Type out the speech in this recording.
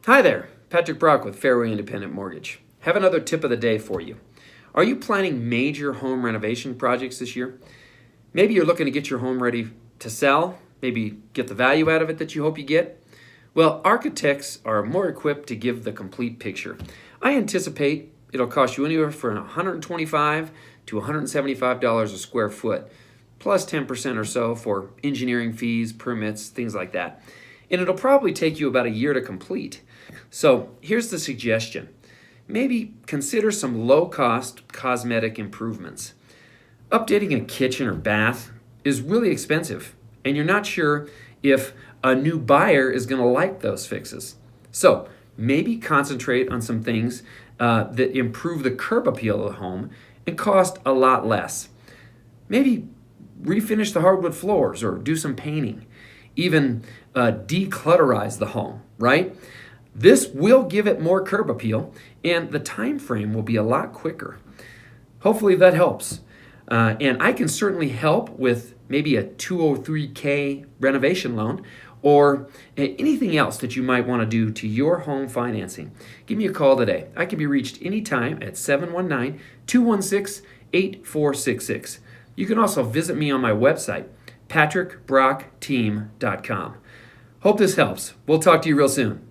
Hi there, Patrick Brock with Fairway Independent Mortgage. Have another tip of the day for you. Are you planning major home renovation projects this year? Maybe you're looking to get your home ready to sell, maybe get the value out of it that you hope you get. Well, architects are more equipped to give the complete picture. I anticipate it'll cost you anywhere from $125 to $175 a square foot, plus 10% or so for engineering fees, permits, things like that. And it'll probably take you about a year to complete. So here's the suggestion. Maybe consider some low-cost cosmetic improvements. Updating a kitchen or bath is really expensive, and you're not sure if a new buyer is going to like those fixes. So maybe concentrate on some things that improve the curb appeal of the home and cost a lot less. Maybe refinish the hardwood floors or do some painting. Even declutterize the home, right? This will give it more curb appeal, and the time frame will be a lot quicker. Hopefully that helps. And I can certainly help with maybe a 203K renovation loan or anything else that you might want to do to your home financing. Give me a call today. I can be reached anytime at 719-216-8466. You can also visit me on my website, patrickbrockteam.com. Hope this helps. We'll talk to you real soon.